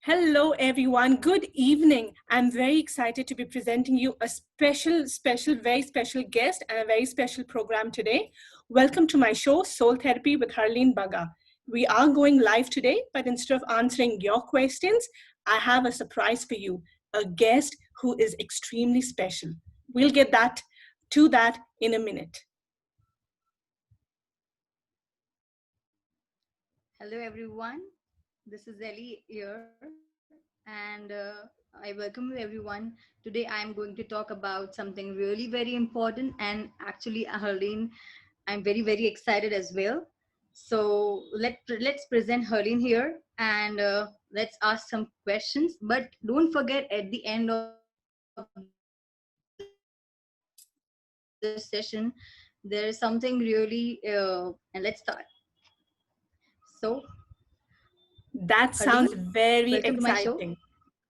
Hello, everyone. Good evening. I'm very excited to be presenting you a very special guest and a very special program today. Welcome to my show, Soul Therapy with Harleen Baga. We are going live today, but instead of answering your questions, I have a surprise for you, a guest who is extremely special. We'll get to that in a minute. Hello everyone, this is Ellie here and I welcome you everyone. Today I am going to talk about something really very important and actually Harleen, I'm very excited as well. So let's present Harleen here and let's ask some questions. But don't forget at the end of this session there is something really and let's start. So That Harleen, sounds very welcome to my show. exciting.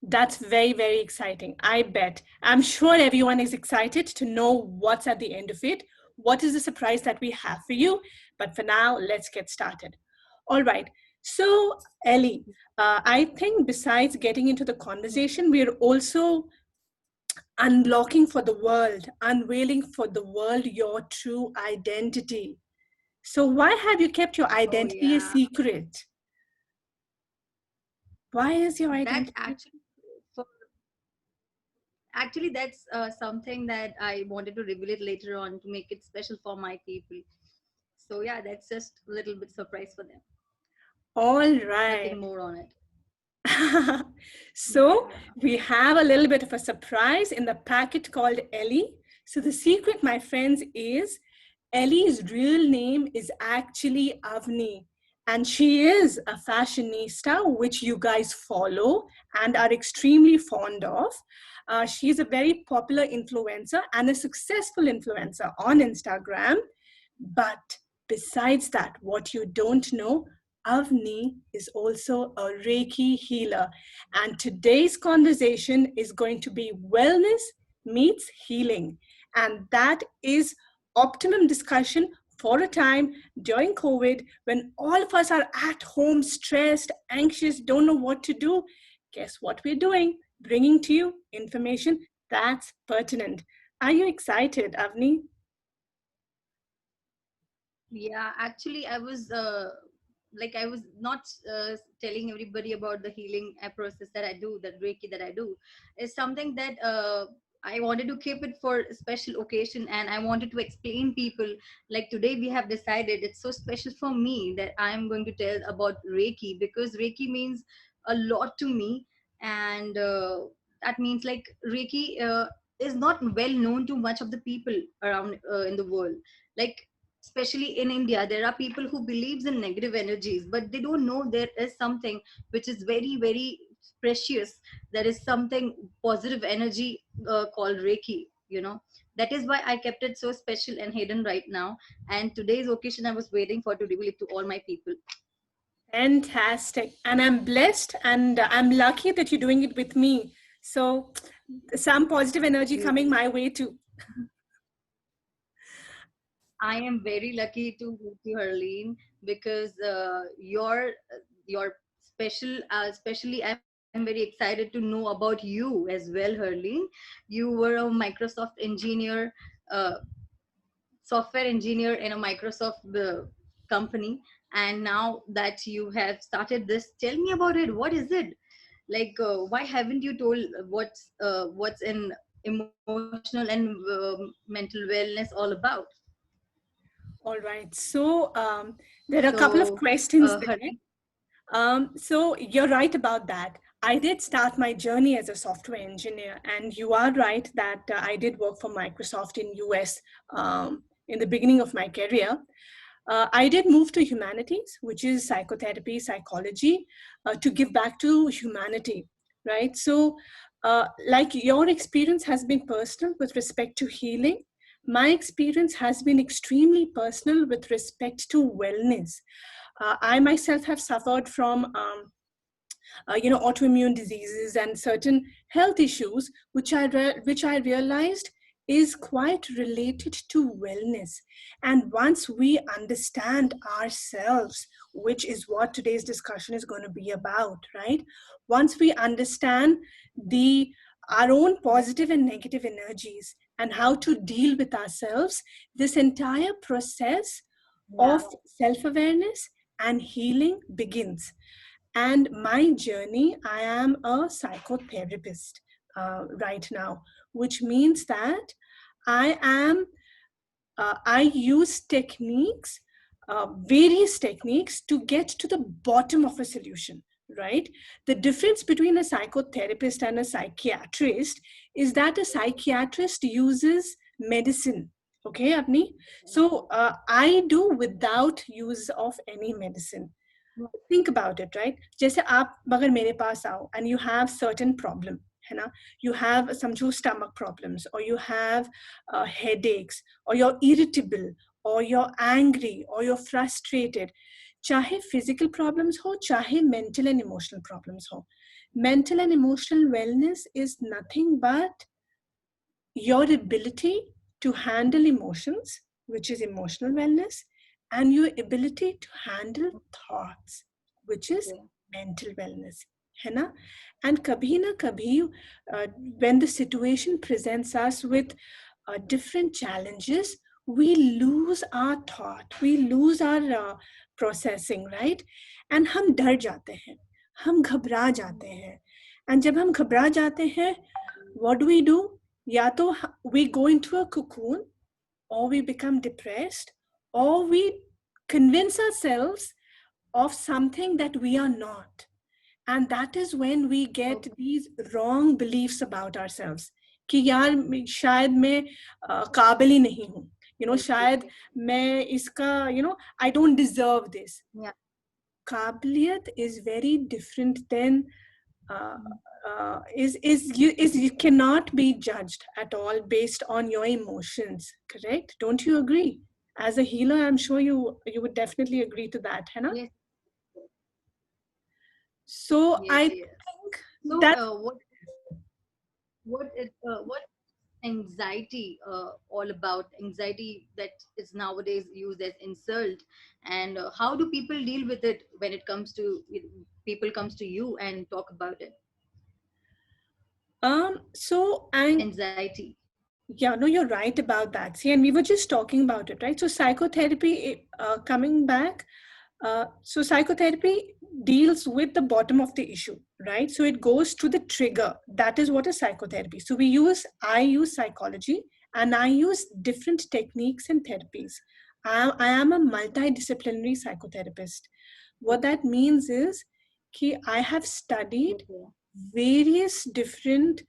That's very exciting. I bet. I'm sure everyone is excited to know what's at the end of it. What is the surprise that we have for you? But for now, let's get started. All right. So, Ellie, I think besides getting into the conversation, we're also unlocking for the world, unveiling for the world your true identity. So, why have you kept your Oh identity a yeah, secret? Why is your that's identity? actually that's something that I wanted to reveal it later on to make it special for my people. So yeah, that's just a little bit surprise for them. All right. Nothing more on it. So Yeah. we have a little bit of a surprise in the packet called Ellie. So the secret, my friends, is Ellie's real name is actually Avni. And she is a fashionista, which you guys follow and are extremely fond of. She's a very popular influencer and a successful influencer on Instagram. But besides that, what you don't know, Avni is also a Reiki healer. And today's conversation is going to be wellness meets healing. And that is optimum discussion for a time during COVID when all of us are at home, stressed, anxious, don't know what to do. Guess what we're doing? Bringing to you information that's pertinent. Are you excited, Avni? Yeah, actually, I was not telling everybody about the healing process that I do, that Reiki that I do, is something that I wanted to keep it for a special occasion, and I wanted to explain people. Like today, we have decided it's so special for me that I'm going to tell about Reiki because Reiki means a lot to me, and that means like Reiki is not well known to much of the people around in the world. Like especially in India, there are people who believes in negative energies, but they don't know there is something which is very precious. There is something positive energy called Reiki. That is why I kept it so special and hidden right now. And today's occasion, I was waiting for to reveal it to all my people. Fantastic. And I'm blessed and I'm lucky that you're doing it with me. So, some positive energy coming my way too. I am very lucky to meet you, Harleen, because your especially I'm very excited to know about you as well, Harleen. You were a Microsoft engineer, uh, software engineer in a Microsoft company, and now that you have started this, tell me about it. What is it? Like, why haven't you told what's in emotional and mental wellness all about? All right. So, there are a couple of So, questions there. Harleen. So, you're right about that. I did start my journey as a software engineer, and you are right that I did work for Microsoft in US in the beginning of my career. I did move to humanities, which is psychotherapy, psychology, to give back to humanity, right? So, like your experience has been personal with respect to healing, my experience has been extremely personal with respect to wellness. I myself have suffered from autoimmune diseases and certain health issues, which I realized is quite related to wellness. And once we understand ourselves, which is what today's discussion is going to be about, right? Once we understand the our own positive and negative energies and how to deal with ourselves, this entire process Yeah. of self awareness and healing begins. And my journey, I am a psychotherapist right now, which means that I am I use techniques, various techniques to get to the bottom of a solution, right? The difference between a psychotherapist and a psychiatrist is that a psychiatrist uses medicine. Okay, Avni? So I do without use of any medicine. Think about it, right? जैसे आप अगर मेरे पास आओ and you have certain problem, है ना? You have समझो stomach problems, or you have headaches, or you're irritable, or you're angry, or you're frustrated. चाहे physical problems हो, चाहे mental and emotional problems हो. Mental and emotional wellness is nothing but your ability to handle emotions, which is emotional wellness, and your ability to handle thoughts, which is Okay. mental wellness. है ना? And कभी ना कभी, when the situation presents us with different challenges, we lose our thought, we lose our processing, right? And हम डर जाते हैं, हम घबरा जाते हैं. And जब हम घबरा जाते हैं, what do? या तो we go into a cocoon, or we become depressed, or we convince ourselves of something that we are not. And that is when we get Okay. these wrong beliefs about ourselves कि यार शायद मैं काबिल ही नहीं हूँ, शायद Okay. मैं इसका, I don't deserve this. Yeah. काबिलियत is very different than uh, Mm. is you cannot be judged at all based on your emotions, correct? Don't you agree? As a healer, I'm sure you would definitely agree to that, Hannah. Yes. So Yes. I Yes. think So, that what anxiety all about? Anxiety that is nowadays used as insult, and how do people deal with it when it comes to people comes to you and talk about it? so I Anxiety. Yeah, no, you're right about that. See, and we were just talking about it, right? So psychotherapy, coming back, so psychotherapy deals with the bottom of the issue, right? So it goes to the trigger. That is what is psychotherapy. So I use psychology, and I use different techniques and therapies. I am a multidisciplinary psychotherapist. What that means is that I have studied Okay. various different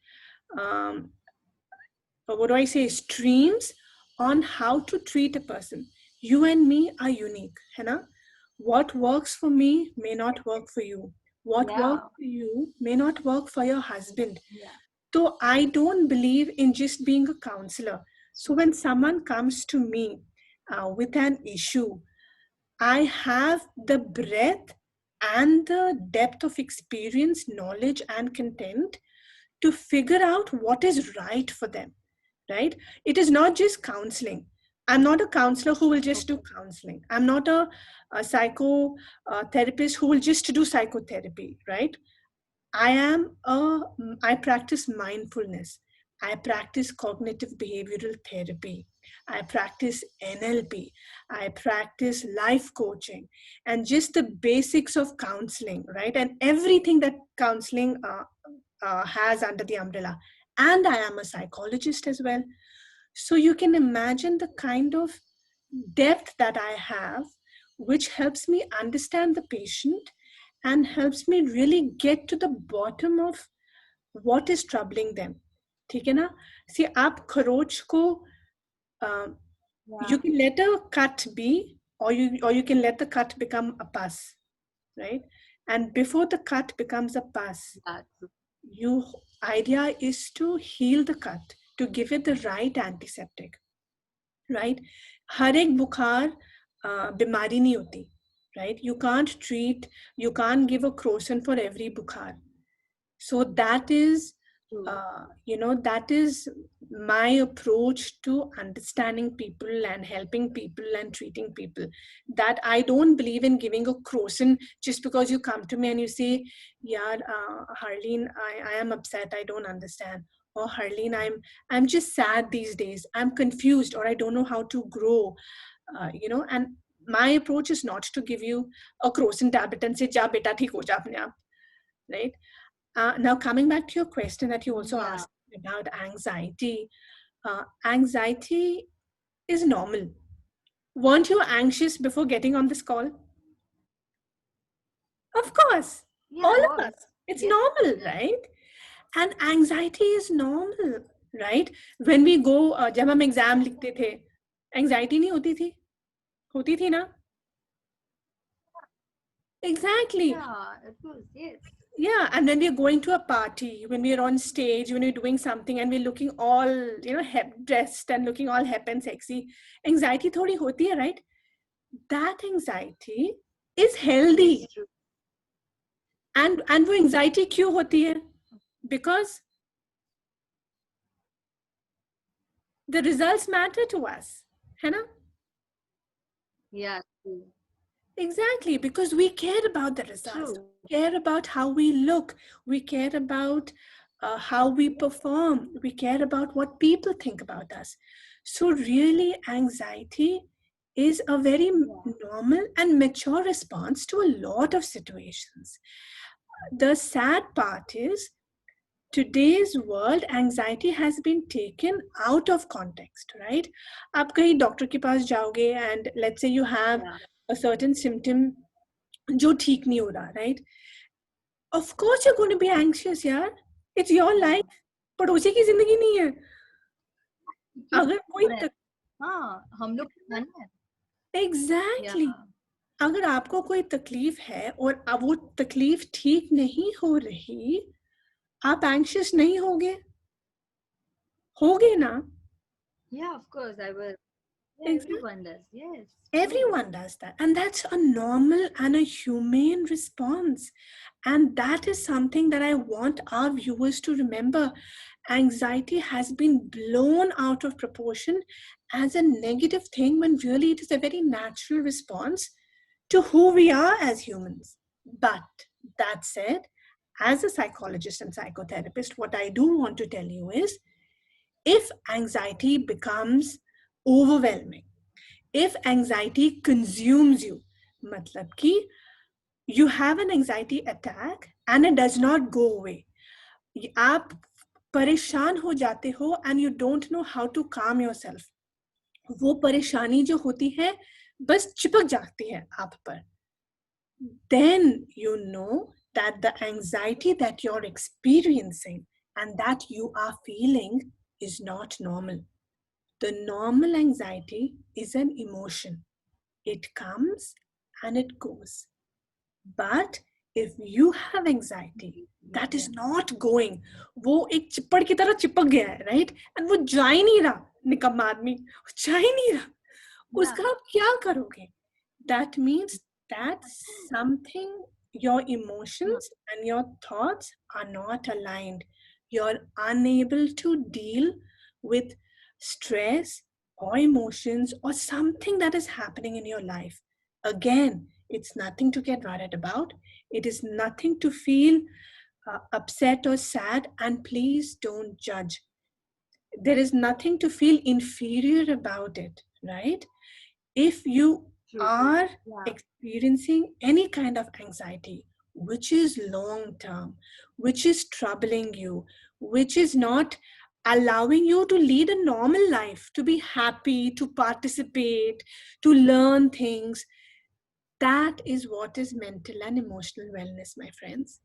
um, what do I say, streams on how to treat a person. You and me are unique, है ना? What works for me may not work for you. What Yeah. works for you may not work for your husband. Yeah. So I don't believe in just being a counselor. So when someone comes to me with an issue, I have the breadth and the depth of experience, knowledge, and content to figure out what is right for them, right? It is not just counseling. I'm not a counselor who will just do Okay. counseling. I'm not a psycho therapist who will just do psychotherapy, right? I practice mindfulness. I practice cognitive behavioral therapy. I practice NLP. I practice life coaching and just the basics of counseling, right? And everything that counseling has under the umbrella. And I am a psychologist as well. So you can imagine the kind of depth that I have, which helps me understand the patient and helps me really get to the bottom of what is troubling them. ठीक है ना? See, आप खरोच को uh, you Yeah. can let a cut be, or you can let the cut become a pus, right? And before the cut becomes a pus, Yeah. you idea is to heal the cut, to give it the right antiseptic, right? हर एक बुखार बीमारी नहीं होती, right? You can't give a crocin for every bukhar. So that is true. That is my approach to understanding people and helping people and treating people. That I don't believe in giving a croissant just because you come to me and you say, yeah, Harleen, I am upset, I don't understand. Or Harleen, I'm just sad these days, I'm confused, or I don't know how to grow. And my approach is not to give you a croissant tablet and say, ja beta theek ho ja apne aap, right? Now, coming back to your question that you also Yeah, asked about anxiety, anxiety is normal. Weren't you anxious before getting on this call? Of course, yeah, all I of was. us. It's Yes, normal, right? And anxiety is normal, right? When we go, जब हम exam लिखते थे, anxiety नहीं होती थी? होती थी ना? Exactly. yeah, it was. Yes, Yeah, and when we're going to a party, when we're on stage, when we're doing something and we're looking all, dressed and looking all hip and sexy, anxiety thodi hoti hai, right? That anxiety is yes, healthy. true. And वो anxiety क्यों होती है? Because the results matter to us, है ना? Yeah, true. Exactly, because we care about the results. True. We care about how we look. We care about how we perform. We care about what people think about us. So, really, anxiety is a very Yeah, normal and mature response to a lot of situations. The sad part is, today's world, anxiety has been taken out of context, right? आप कहीं doctor के पास जाओगे and let's say you have yeah, a certain symptom जो ठीक नहीं हो रहा, right? Of course you're going to be anxious, यार. It's your yeah. life. पड़ोसी की जिंदगी नहीं है. अगर कोई किसी और है. हाँ, हम लोग जाने हैं. Exactly. Yeah, अगर आपको कोई तकलीफ है और अब वो तकलीफ ठीक नहीं हो रही, आप anxious नहीं होगे ना? yeah, of course I will. Yeah, Exactly. everyone does. Yes, true. Everyone does that. And that's a normal and a humane response. And that is something that I want our viewers to remember. Anxiety has been blown out of proportion as a negative thing when really it is a very natural response to who we are as humans. But that said, as a psychologist and psychotherapist, what I do want to tell you is if anxiety becomes overwhelming, if anxiety consumes you, matlab ki you have an anxiety attack and it does not go away. आप परेशान हो जाते हो and you don't know how to calm yourself. वो परेशानी जो होती है बस चिपक जाती है आप पर. Then you know that the anxiety that you're experiencing and that you are feeling is not normal. The normal anxiety is an emotion. It comes and it goes. But if you have anxiety that is Yeah, not going, वो एक चिपड़ की तरह चिपक गया है, right? And वो जा ही नहीं रहा, निकम्मा आदमी, जा ही नहीं रहा. yeah, उसका आप क्या करोगे? That means that something, your yeah, emotions and your thoughts are not aligned. You're unable to deal with stress or emotions or something that is happening in your life. Again, it's nothing to get worried about. It is nothing to feel upset or sad, and please don't judge. There is nothing to feel inferior about it, right? If you true. are Yeah, experiencing any kind of anxiety, which is long term, which is troubling you, which is not allowing you to lead a normal life, to be happy, to participate, to learn things, that is what is mental and emotional wellness, my friends.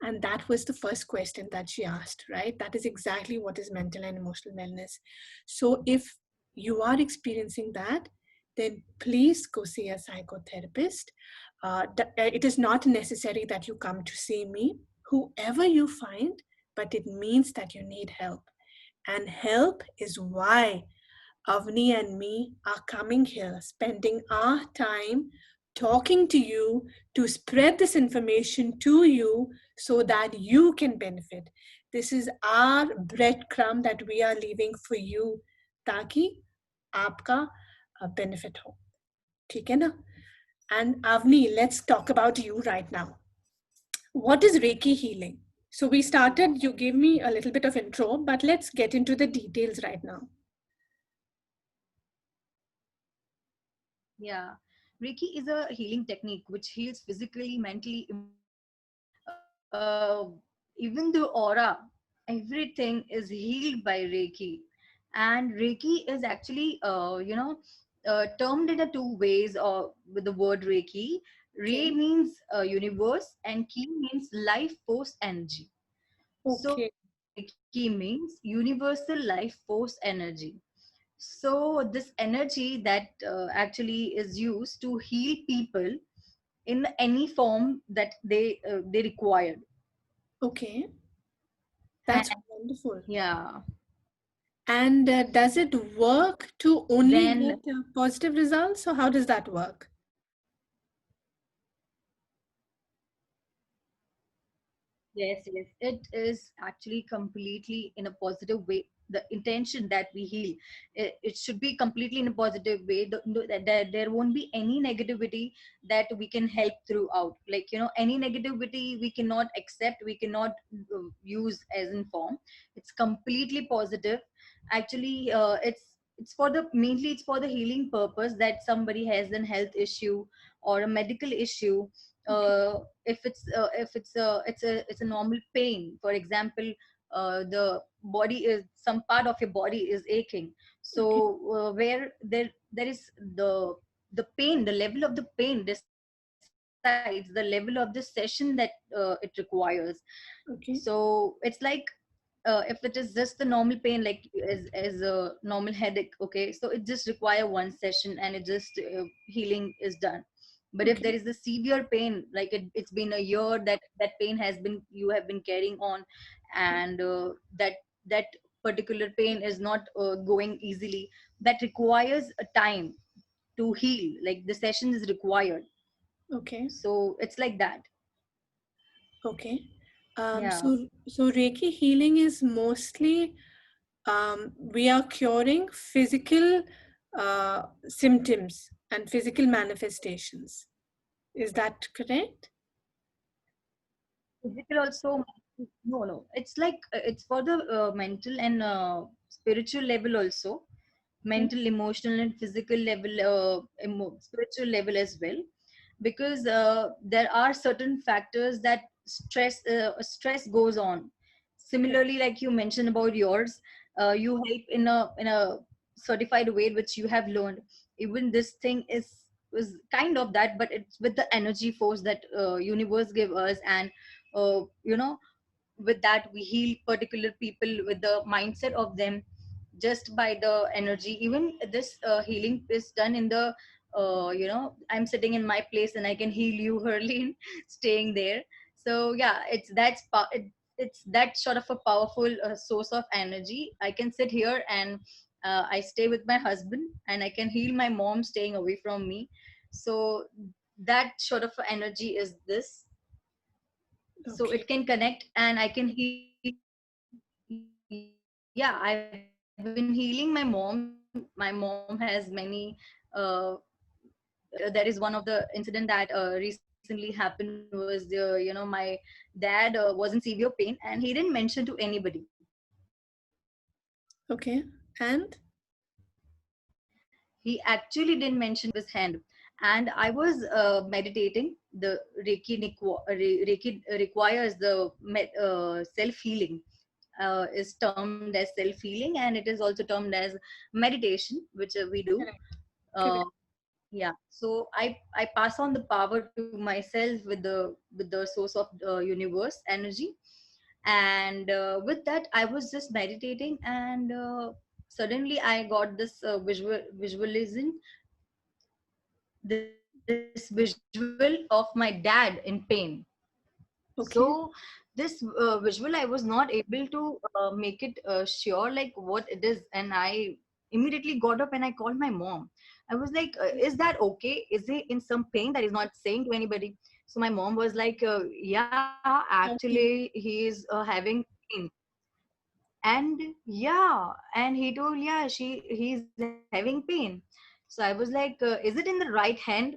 And that was the first question that she asked, right? That is exactly what is mental and emotional wellness. So if you are experiencing that, then please go see a psychotherapist. It is not necessary that you come to see me, whoever you find, but it means that you need help. And help is why Avni and me are coming here, spending our time talking to you to spread this information to you so that you can benefit. This is our breadcrumb that we are leaving for you, ताकि आपका benefit हो. ठीक है ना? And Avni, let's talk about you right now. What is Reiki healing? So we started, you gave me a little bit of intro, but let's get into the details right now. Yeah. Reiki is a healing technique which heals physically, mentally, emotionally. Even the aura, everything is healed by Reiki. And Reiki is actually, termed in a two ways or with the word Reiki. Okay. Re means universe and Ki means life force energy. So Okay. Reiki means universal life force energy. So this energy that actually is used to heal people in any form that they required. Okay. And That's wonderful. yeah, And does it work to only then get positive results? So how does that work? yes, yes, it is actually completely in a positive way. The intention that we heal, it should be completely in a positive way. That there won't be any negativity that we can help throughout. Like, any negativity we cannot accept, we cannot use as in form. It's completely positive. Actually, it's for the mainly it's for the healing purpose that somebody has an health issue or a medical issue. Okay. If it's a normal pain, for example, the body is some part of your body is aching. So Okay. where there is the pain, the level of the pain decides the level of the session that it requires. So it's like, if it is just the normal pain, like as a normal headache, okay, so it just require one session and it just healing is done. But if there Okay. is a severe pain, like it's been a year that pain has been you have been carrying on, and that particular pain is not going easily, that requires a time to heal, like the session is required. Okay. So it's like that. Okay. Yeah. So Reiki healing is mostly we are curing physical symptoms and physical manifestations. Is that correct? Physical also. No, it's like it's for the mental and spiritual level also, Okay. mental, emotional, and physical level, spiritual level as well. Because there are certain factors that stress goes on. Similarly, like you mentioned about yours, you help in a certified way which you have learned. Even this thing is kind of that, but it's with the energy force that universe give us. And with that we heal particular people with the mindset of them, just by the energy. Even this healing is done in the I'm sitting in my place and I can heal you, Herlene, staying there. So yeah, it's that sort of a powerful source of energy. I can sit here and I stay with my husband and I can heal my mom staying away from me. So that sort of energy is this. So Okay. it can connect and I can heal. Yeah, I've been healing my mom. My mom has many there is one of the incident that recently happened was my dad was in severe pain and he didn't mention to anybody. Okay. And He actually didn't mention to anybody. He just put his hand, and I was meditating. The Reiki requires the self healing, is termed as self healing, and it is also termed as meditation, which we do. correct. Uh, Correct. yeah, so I pass on the power to myself with the source of universe energy. And with that I was just meditating, and suddenly I got this visualizing this visual of my dad in pain. So Okay. this visual I was not able to make it sure like what it is, and I immediately got up and I called my mom. I was like, is that okay? Is he in some pain that is not saying to anybody? So my mom was like, yeah, Okay. actually he is having pain. And yeah, and he told, yeah, he's having pain. So I was like, is it in the right hand,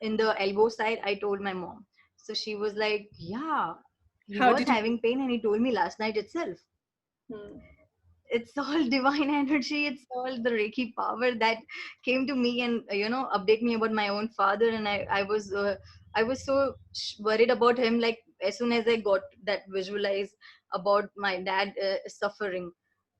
in the elbow side? I told my mom. So she was like, yeah, he How was did you? having pain and he told me last night itself. Hmm. It's all divine energy, it's all the Reiki power that came to me and update me about my own father. And I was so worried about him, like as soon as I got that visualize about my dad suffering.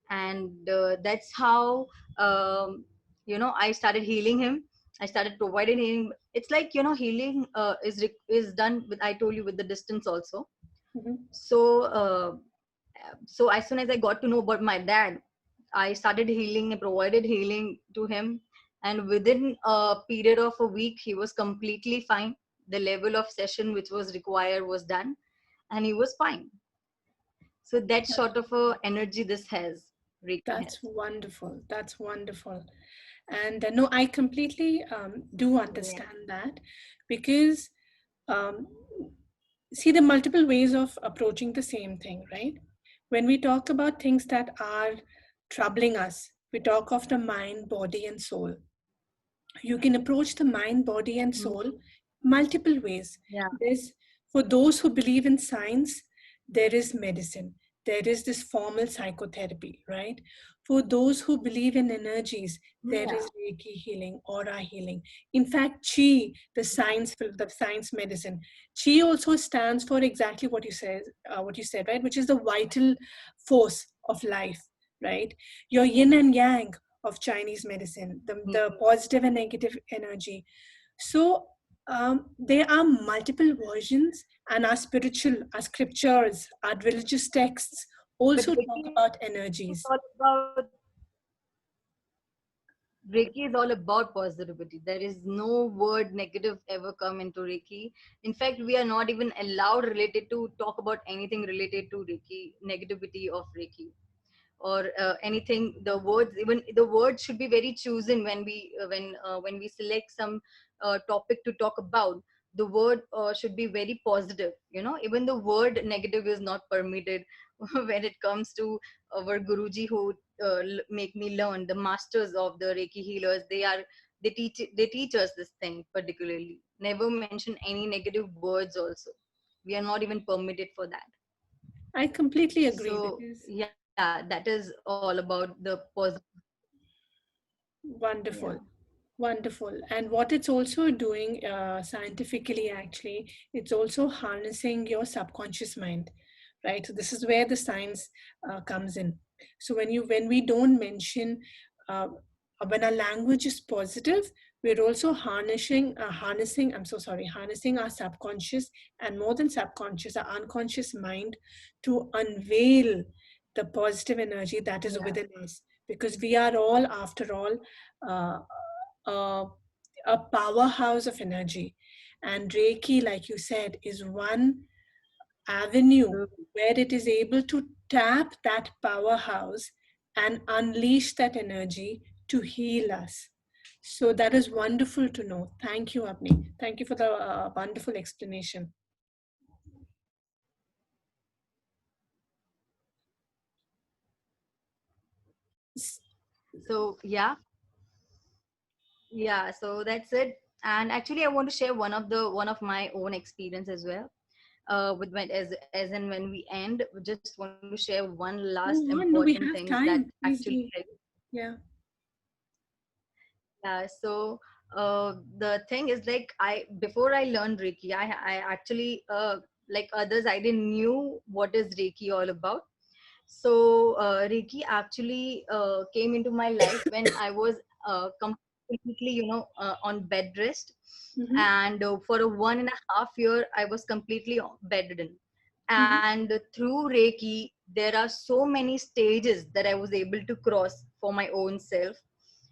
And that's how I started healing him. I started providing him. It's like, healing is done with, I told you, with the distance also. Mhm. So uh, so as soon as I got to know about my dad, I started healing and provided healing to him. And within a period of a week, he was completely fine. The level of session which was required was done, and he was fine. So that sort of a energy this has, Reiki That's has. wonderful. That's wonderful. And no, I completely do Yeah. understand that because um, see the multiple ways of approaching the same thing, right? When we talk about things that are troubling us, we talk of the mind, body, and soul. You can approach the mind, body, and Mm. soul multiple ways. Yeah. There's, for those who believe in science, there is medicine. There is this formal psychotherapy, right? For those who believe in energies, there Yeah. is Reiki healing, aura healing. In fact, Chi, the science medicine, Chi also stands for exactly what you said, right? Which is the vital force of life, right? Your yin and yang of Chinese medicine, the positive and negative energy. So there are multiple versions, and our scriptures, our religious texts But also talk Reiki about is energies. all about Reiki is all about positivity. There is no word negative ever come into Reiki. In fact, we are not even allowed related to talk about anything related to Reiki, negativity of Reiki, or anything. The words, even the words should be very chosen when we select some topic to talk about. The word should be very positive. Even the word negative is not permitted when it comes to our guruji who make me learn, the masters of the Reiki healers. They teach us this thing particularly. Never mention any negative words also. We are not even permitted for that. I completely agree So because yeah, that is all about the positive. Yeah. wonderful. Wonderful. And what it's also doing scientifically, actually, it's also harnessing your subconscious mind, right? So this is where the science comes in. So when we don't mention, uh, when our language is positive, we're also harnessing our subconscious, and more than subconscious, our unconscious mind, to unveil the positive energy that is Yeah. within us. Because we are all, after all, uh, uh, a powerhouse of energy. And Reiki, like you said, is one avenue True. where it is able to tap that powerhouse and unleash that energy to heal us. So that is wonderful to know. Thank you, Avni. Thank you for the wonderful explanation. S- So yeah, so that's it. And actually, I want to share one of my own experience as well. With when as and when we end, we just want to share one last Go on. No, important we thing have that time. Please actually do. Yeah. yeah. So the thing is, like, I before I learned Reiki, I actually like others, I didn't knew what is Reiki all about. So Reiki actually came into my life when I was completely, on bed rest. Mm-hmm. And for a 1.5 year, I was completely bedridden. Mm-hmm. And through Reiki, there are so many stages that I was able to cross for my own self.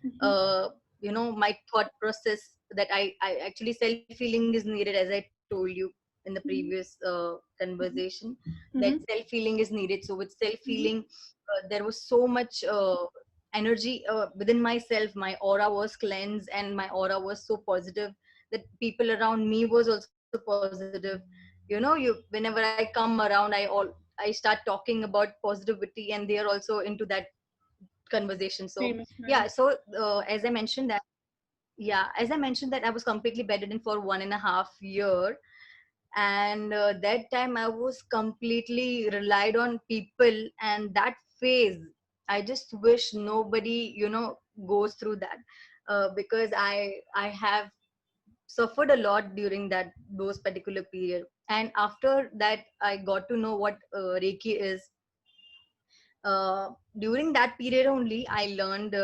Mm-hmm. uh, my thought process, that I actually self healing is needed, as I told you in the previous Mm-hmm. conversation, that Mm-hmm. self healing is needed. So with self Mm-hmm. healing, there was so much energy within myself. My aura was cleansed and my aura was so positive that people around me was also positive. Whenever I come around, I start talking about positivity, and they are also into that conversation. So Frame of yeah, mind. so as I mentioned that I was completely bedridden for 1.5 year. And that time I was completely relied on people, and that phase, I just wish nobody goes through that, because I have suffered a lot during that those particular period. And after that I got to know what Reiki is. uh, During that period only I learned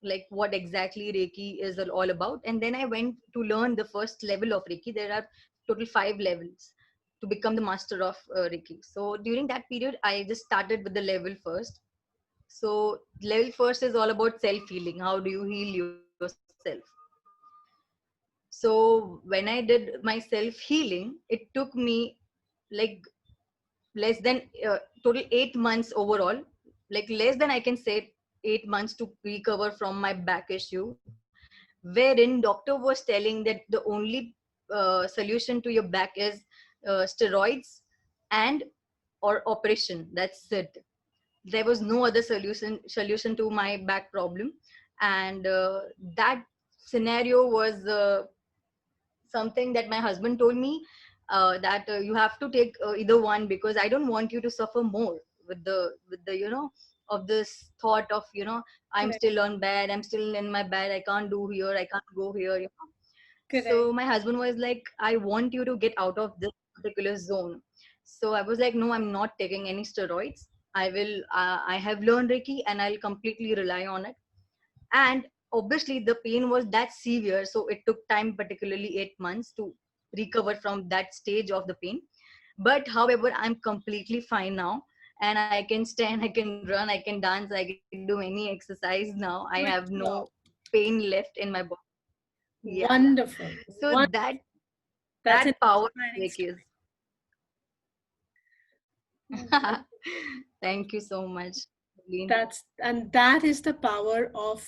like what exactly Reiki is all about. And then I went to learn the first level of Reiki. There are total 5 levels to become the master of Reiki. So during that period I just started with the level first. So level first is all about self healing. How do you heal yourself? So when I did my self healing, it took me like less than total 8 months overall, like less than I can say 8 months to recover from my back issue, wherein doctor was telling that the only solution to your back is steroids and or operation. That's it. There was no other solution to my back problem. And that scenario was something that my husband told me, that you have to take either one, because I don't want you to suffer more with the of this thought of I'm Correct. still on bed, I'm still in my bed, I can't do here, I can't go here. Correct. So my husband was like, I want you to get out of this particular zone. So I was like, no, I'm not taking any steroids. I have learned Reiki and I'll completely rely on it. And obviously the pain was that severe, so it took time, particularly 8 months, to recover from that stage of the pain. But however, I'm completely fine now, and I can stand, I can run, I can dance, I can do any exercise now. I have Good no job. pain left in my body. Yeah. Wonderful. So That's that an power of inspiring Reiki is. story. Thank you so much, Lynn. That is the power of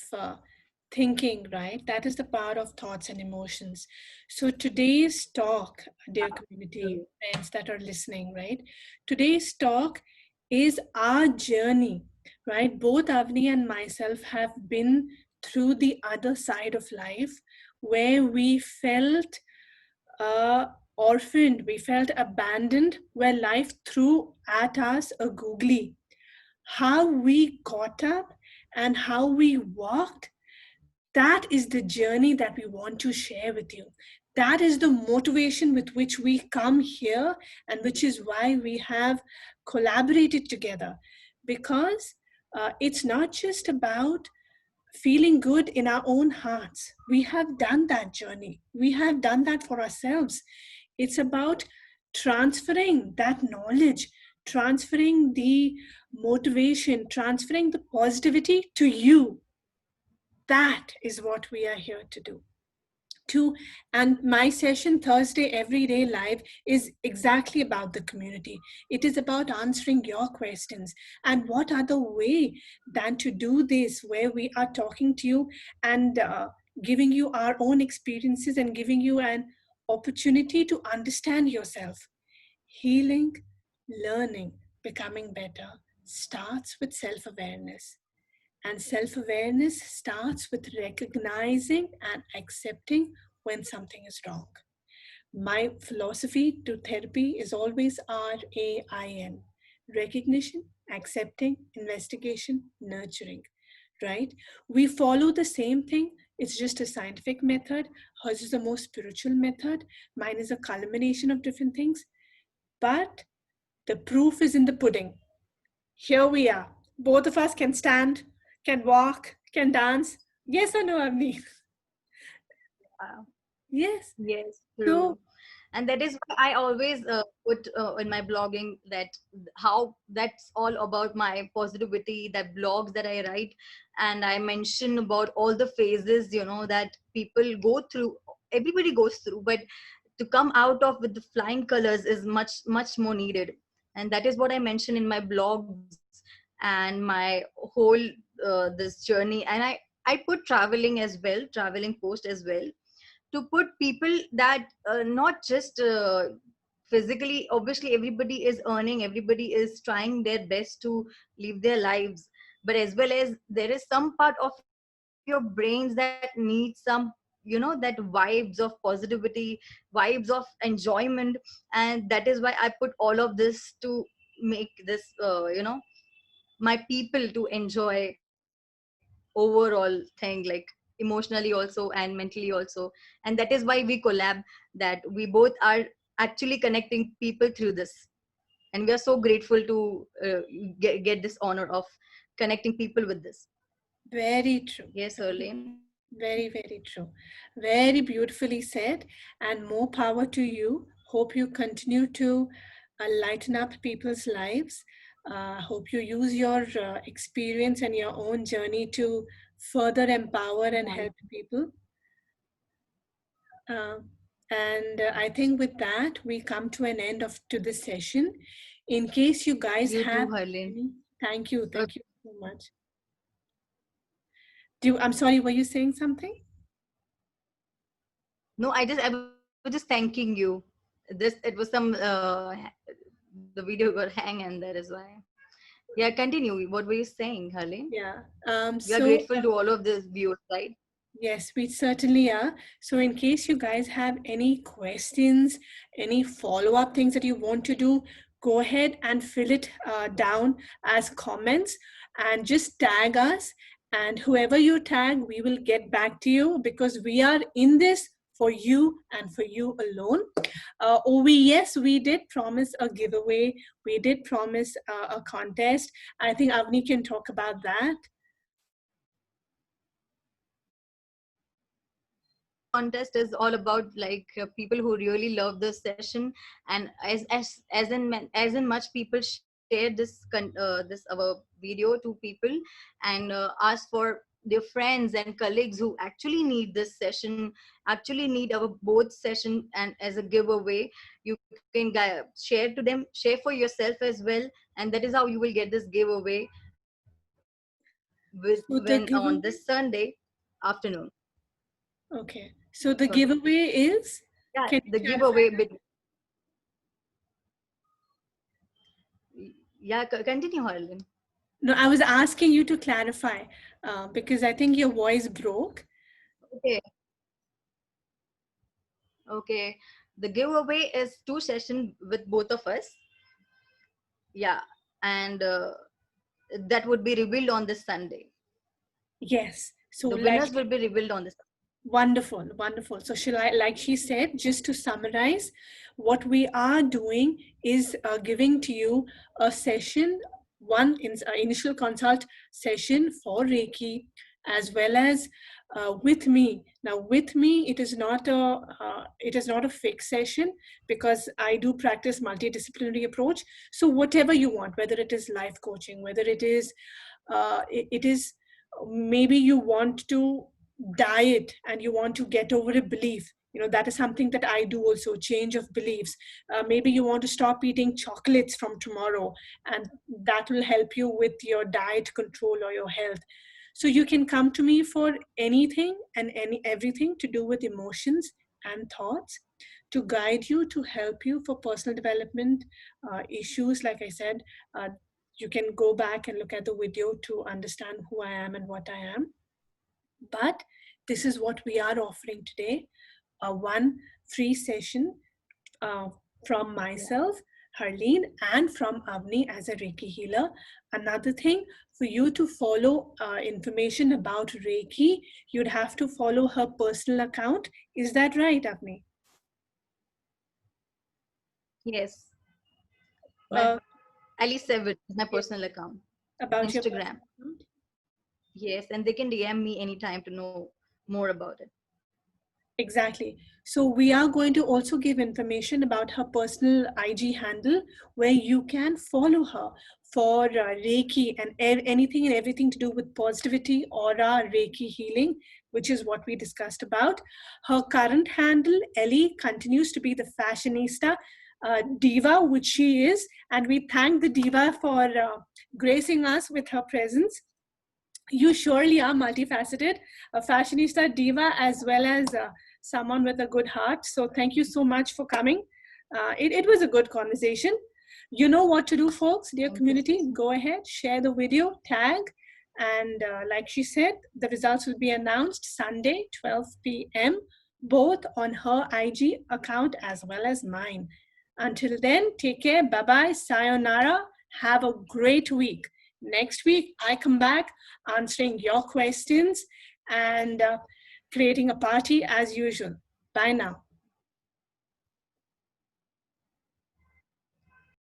thinking, right? That is the power of thoughts and emotions. So today's talk, dear community friends that are listening, right? Today's talk is our journey, right? Both Avni and myself have been through the other side of life, where we felt uh, orphaned, we felt abandoned, where life threw at us a googly. How we got up and how we walked, that is the journey that we want to share with you. That is the motivation with which we come here, and which is why we have collaborated together. Because it's not just about feeling good in our own hearts. We have done that journey, we have done that for ourselves. It's about transferring that knowledge, transferring the motivation, transferring the positivity to you. That is what we are here to do. To And my session Thursday Everyday Live is exactly about the community. It is about answering your questions. And what other way than to do this, where we are talking to you and giving you our own experiences and giving you an opportunity to understand yourself. Healing, learning, becoming better starts with self awareness. And self awareness starts with recognizing and accepting when something is wrong. My philosophy to therapy is always RAIN: recognition, accepting, investigation, nurturing. Right? We follow the same thing. It's just a scientific method. Hers is a more spiritual method. Mine is a culmination of different things. But the proof is in the pudding. Here we are. Both of us can stand, can walk, can dance. Yes or no, Avni? Yes. Yes, So, true. And that is why I always put in my blogging that how that's all about my positivity, that blogs that I write. And I mention about all the phases, that people go through, everybody goes through, but to come out of with the flying colors is much, much more needed. And that is what I mention in my blogs and my whole this journey. And I put traveling as well, traveling post as well, to put people that not just physically, obviously everybody is earning, everybody is trying their best to live their lives, but as well as there is some part of your brains that needs some, that vibes of positivity, vibes of enjoyment. And that is why I put all of this to make this my people to enjoy overall thing, like emotionally also and mentally also. And that is why we collab, that we both are actually connecting people through this. And we are so grateful to get this honor of connecting people with this. Very true. Yes, Arlene. Very, very true. Very beautifully said. And more power to you. Hope you continue to lighten up people's lives. Hope you use your experience and your own journey to further empower and Yeah, help people. Uh, and I think with that, we come to an end of to this session. In case you guys you have too, Arlene. any, thank you Okay. so much. I'm sorry, were you saying something? No, I was just thanking you. This, it was some the video got hang, and that is why. Yeah, continue. What were you saying, Harleen? Yeah. We are So grateful to all of the viewers, right? yes, we certainly are. So, in case you guys have any questions, any follow up things that you want to do, go ahead and fill it down as comments and just tag us. And whoever you tag, we will get back to you because we are in this for you and for you alone. Yes, we did promise a giveaway, we did promise a contest. I think Avni can talk about that. Yeah, the contest is all about like people who really love this session, and as in much people share this our video to people, and ask for their friends and colleagues who actually need this session, actually need our both session, and as a giveaway, you can share to them, share for yourself as well, and that is how you will get this giveaway with when So on the this giveaway. Sunday afternoon. Okay. So the Sorry. giveaway is, Yeah, can the you clarify giveaway that? yeah, continue, Harlan. No, I was asking you to clarify because I think your voice broke. Okay, okay. The giveaway is two sessions with both of us. Yeah, and that would be revealed on this Sunday. Yes. So The like winners will be revealed on this. wonderful, wonderful. So, shall I, like she said, just to summarize, what we are doing is giving to you a session, initial consult session for Reiki, as well as with me. Now, with me, it is not a fixed session because I do practice multidisciplinary approach. So, whatever you want, whether it is life coaching, whether it is maybe you want to diet and you want to get over a belief, that is something that I do also, change of beliefs. Maybe you want to stop eating chocolates from tomorrow, and that will help you with your diet control or your health. So you can come to me for anything and everything to do with emotions and thoughts, to guide you, to help you for personal development issues. Like I said, uh, you can go back and look at the video to understand who I am and what I am. But this is what we are offering today, a one free session uh, from myself, Harleen, and from Avni as a Reiki healer. Another thing, for you to follow information about Reiki, you'd have to follow her personal account. Is that right, Avni? Yes, my Uh, Ali Seven is my yes, personal account on about your Instagram. personal account. Yes, and they can DM me anytime to know more about it. Exactly. So we are going to also give information about her personal IG handle where you can follow her for Reiki and anything and everything to do with positivity, aura, Reiki healing, which is what we discussed about. Her current handle, Ellie, continues to be the fashionista diva, which she is. And we thank the diva for gracing us with her presence. You surely are multifaceted, a fashionista, diva, as well as someone with a good heart. So thank you so much for coming. It was a good conversation. You know what to do, folks, dear Thank you. community. Go ahead, share the video, tag, and like she said, the results will be announced Sunday, 12 p.m., both on her IG account as well as mine. Until then, take care. Bye bye. Sayonara. Have a great week. Next week, I come back answering your questions and creating a party as usual. Bye now.